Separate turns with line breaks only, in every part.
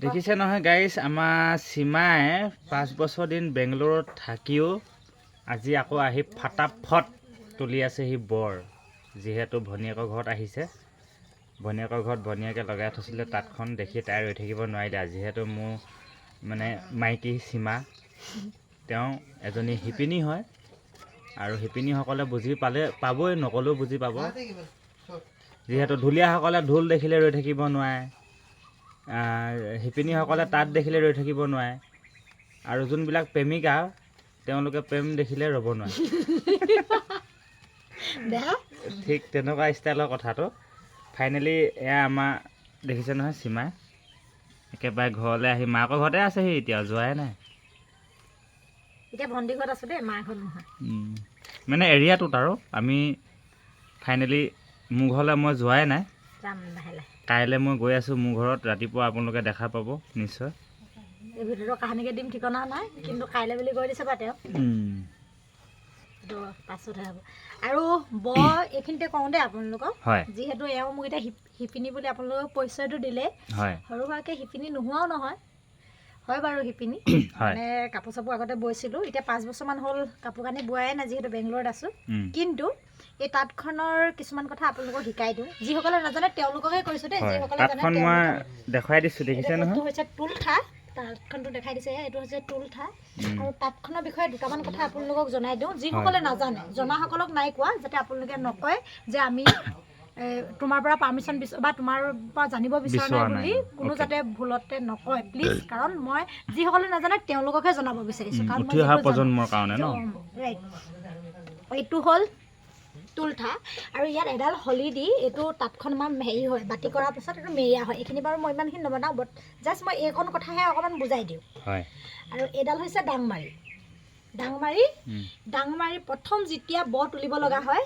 দেখিছে নহয় গাইজ, আমাৰ সীমাই 5 বছৰ দিন বেংগলোৰত থাকিও আজি আকৌ আহি ফটাফট তুলি আছে সি বৰ। যিহেতু ভনীয়েকৰ ঘৰত আহিছে, ভনীয়েকৰ ঘৰত ভনীয়েকে লগাই থৈছিলে তাঁতখন দেখি তাই ৰৈ থাকিব নোৱাৰিলে। যিহেতু মোৰ মানে মাইকী সীমা, তেওঁ এজনী শিপিনী হয় আৰু শিপিনীসকলে বুজি পাবই, নকলেও বুজি পাব। যিহেতু ঢুলীয়াসকলে ঢোল দেখিলে ৰৈ থাকিব নোৱাৰে, শিপিনীসকলে তাঁত দেখিলে ৰৈ থাকিব নোৱাৰে, আৰু যোনবিলাক প্ৰেমিকা তেওঁলোকে প্ৰেম দেখিলে ৰ'ব নোৱাৰে। ঠিক তেনেকুৱা ষ্টাইলৰ কথাটো। ফাইনেলি এয়া আমাৰ দেখিছে নহয় সীমাই একেবাৰে ঘৰলৈ আহি মাকৰ ঘৰতে আছেহি, এতিয়া যোৱাই নাই।
এতিয়া ভণ্টি ঘৰত আছো দেই, মাৰ ঘৰত নহয়।
মানে এৰিয়াটোত আৰু আমি ফাইনেলি মোৰ ঘৰলৈ মই যোৱাই নাই। কাইলৈ মই গৈ আছোঁ মোৰ ঘৰত। ৰাতিপুৱা আপোনালোকে দেখা পাব নিশ্চয়।
এই ভিডিঅ'টো কাহানিকে দিম ঠিকনা নাই, কিন্তু কাইলৈ বুলি কৈ দিছে বা তেওঁ পাছতহে হ'ব। আৰু এইখিনিতে কওঁ দেই আপোনালোকক, যিহেতু এওঁ মোক এতিয়া শিপিনী বুলি আপোনালোকক পৰিচয়টো দিলে, সৰুগৰাকী শিপিনী নোহোৱাও নহয়, হয় বাৰু শিপিনী। মানে কাপোৰ চাপোৰ আগতে বৈছিলোঁ, এতিয়া 5 বছৰমান হ'ল কাপোৰ কানি বোৱাই নাই, যিহেতু বেংগলোৰত আছোঁ। কিন্তু এই তাঁতখনৰ কিছুমান কথা আপোনালোকক শিকাই দিওঁ। যিসকলে নাজানে তেওঁলোককে কৈছোঁ দেই, যিসকলে জানে
মই দেখাই দিছোঁ। দেখিছে নহয়,
এইটো হৈছে তুলঠা। তাঁতখনটো দেখাই দিছে, এইটো হৈছে তুলঠা। আৰু তাঁতখনৰ বিষয়ে দুটামান কথা আপোনালোকক জনাই দিওঁ, যিসকলে নাজানে, জনাসকলক নাই কোৱা, যাতে আপোনালোকে নকয় যে আমি তোমাৰ পৰা পাৰ্মিশ্যন বা তোমাৰ পৰা জানিব বিচৰা নাই বুলি কোনো যাতে ভুলতে নকয় প্লিজ। কাৰণ মই যিসকলে নাজানে তেওঁলোককহে জনাব বিচাৰিছোঁ, কাৰণ
প্ৰজন্মৰ কাৰণে ন।
এইটো হ'ল তুলঠা, আৰু ইয়াত এডাল হলি দি এইটো তাঁতখন আমাৰ হেৰি হয়, বাতি কৰাৰ পিছত এইটো মেৰিয়া হয়। এইখিনি বাৰু মই ইমানখিনি নবনাওঁ, বাট জাষ্ট মই এইকণ কথাহে অকণমান বুজাই দিওঁ। আৰু এইডাল হৈছে ডাংমাৰি। ডাংমাৰি প্ৰথম যেতিয়া তুলিব লগা হয়,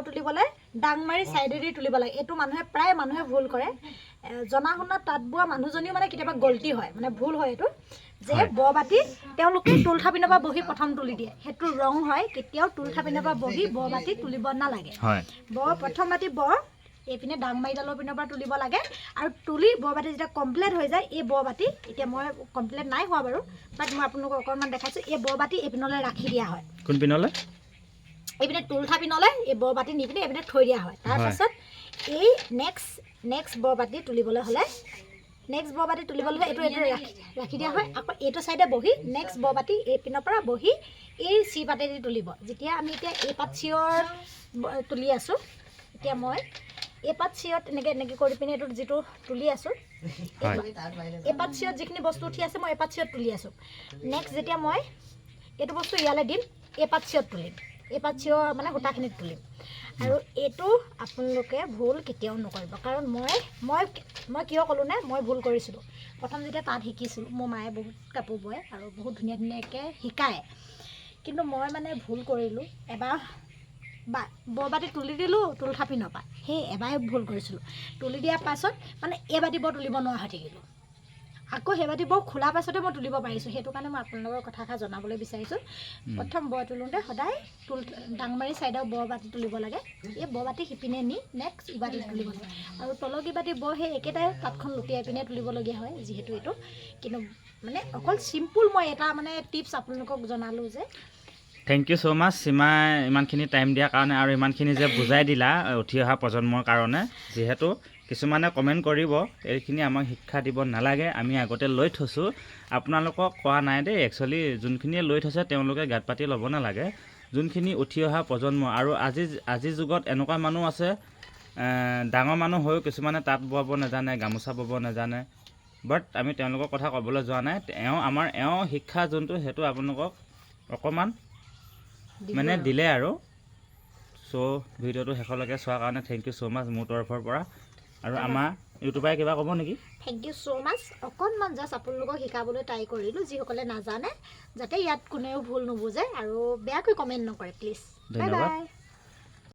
তুলিবলৈ ডাংমাৰি ছাইডেদি তুলিব লাগে। এইটো প্ৰায় মানুহে ভুল কৰে। জনা শুনা তাঁত বোৱা মানুহজনীও মানে কেতিয়াবা গল্টি হয়, মানে ভুল হয় এইটো, যে বাতি তেওঁলোকে তুলঠা পিনৰ পৰা বহি প্ৰথম তুলি দিয়ে। সেইটো ৰং হয়। কেতিয়াও তুলঠা পিনৰ পৰা বহি বাতি তুলিব নালাগে। প্ৰথম বাতি এইপিনে ডাংমাৰিডালৰ পিনৰ পৰা তুলিব লাগে, আৰু তুলি বাতি যেতিয়া কমপ্লিট হৈ যায়, এই বাতি এতিয়া মই কমপ্লিট নাই হোৱা বাৰু, বাট মই আপোনালোকক অকণমান দেখাইছোঁ। এই বাতি এইপিনলৈ ৰাখি দিয়া হয়।
কোন পিনলৈ?
এইপিনে তুলঠা পিনলৈ এই বাতি নি পিনে এইপিনে থৈ দিয়া হয়। তাৰপাছত এই নেক্সট বাতি তুলিবলৈ হ'লে এইটো ৰাখি দিয়া হয়। আকৌ এইটো চাইডে বহি নেক্সট বাতি এই পিনৰ পৰা বহি এই চি পাতেদি তুলিব। যেতিয়া আমি এতিয়া এই পাত চিঞৰ তুলি আছোঁ, এতিয়া মই এই পাত চিঞত এনেকৈ কৰি পিনে এইটো যিটো তুলি আছোঁ, এই পাত চিঞত যিখিনি বস্তু উঠি আছে মই এই পাত চিঞত তুলি আছোঁ। নেক্সট যেতিয়া মই এইটো বস্তু ইয়ালৈ দিম, এই পাত চিঞত তুলিম, এই পাত চিঞৰ মানে সূতাখিনিত তুলিম। আৰু এইটো আপোনালোকে ভুল কেতিয়াও নকৰিব, কাৰণ মই কিয় ক'লোঁ নে, মই ভুল কৰিছিলোঁ। প্ৰথম যেতিয়া তাঁত শিকিছিলোঁ, মোৰ মায়ে বহুত কাপোৰ বয় আৰু বহুত ধুনীয়াকৈ শিকায়, কিন্তু মই মানে ভুল কৰিলোঁ। এবাৰ বাতি তুলি দিলোঁ তুলঠা পিনৰ পৰা, সেই এবাৰে ভুল কৰিছিলোঁ। তুলি দিয়াৰ পাছত মানে এই বাতি তুলিব নোৱাৰা হৈ থাকিলোঁ। আকৌ সেই বাতি খোলা পাছতে মই তুলিব পাৰিছোঁ। সেইটো কাৰণে মই আপোনালোকৰ কথাষাৰ জনাবলৈ বিচাৰিছোঁ। প্ৰথম তোলোঁতে সদায় ডাংমাৰি ছাইডৰ বাতি তুলিব লাগে। এই বাতি সিপিনে নি নেক্সট ইবাতি তুলিব লাগে, আৰু তলকি বাতি সেই একেটাই তাঁতখন লুটিয়াই পিনে তুলিবলগীয়া হয়। যিহেতু এইটো কিন্তু মানে অকল চিম্পুল মই এটা মানে টিপছ আপোনালোকক জনালোঁ যে
থেংক ইউ ছ' মাছ সীমাই ইমানখিনি টাইম দিয়াৰ কাৰণে, আৰু ইমানখিনি যে বুজাই দিলা উঠি অহা প্ৰজন্মৰ কাৰণে। যিহেতু কিছুমানে কমেণ্ট কৰিব এইখিনি আমাক শিক্ষা দিব নালাগে, আমি আগতে লৈ থৈছোঁ, আপোনালোকক কোৱা নাই দেই। একচুৱেলি যোনখিনিয়ে লৈ থৈছে তেওঁলোকে গাত পাতি ল'ব নালাগে। যোনখিনি উঠি অহা প্ৰজন্ম, আৰু আজিৰ যুগত এনেকুৱা মানুহ আছে, ডাঙৰ মানুহ হৈও কিছুমানে তাঁত বোৱাব নাজানে, গামোচা ব'ব নাজানে, বাট আমি তেওঁলোকৰ কথা ক'বলৈ যোৱা নাই। এওঁ শিক্ষা যোনটো সেইটো আপোনালোকক অকণমান মানে দিলে আৰু। চ' ভিডিঅ'টো শেষলৈকে চোৱাৰ কাৰণে থেংক ইউ ছ' মাছ মোৰ তৰফৰ পৰা। আৰু আমাৰ ইউটিউবাৰে কিবা ক'ব নেকি?
থেংক ইউ ছ' মাছ। অকণমান জাষ্ট আপোনালোকক শিকাবলৈ ট্ৰাই কৰিলোঁ, যিসকলে নাজানে, যাতে ইয়াত কোনেও ভুল নুবুজে আৰু বেয়াকৈ কমেণ্ট নকৰে প্লিজ।
ধন্যবাদ।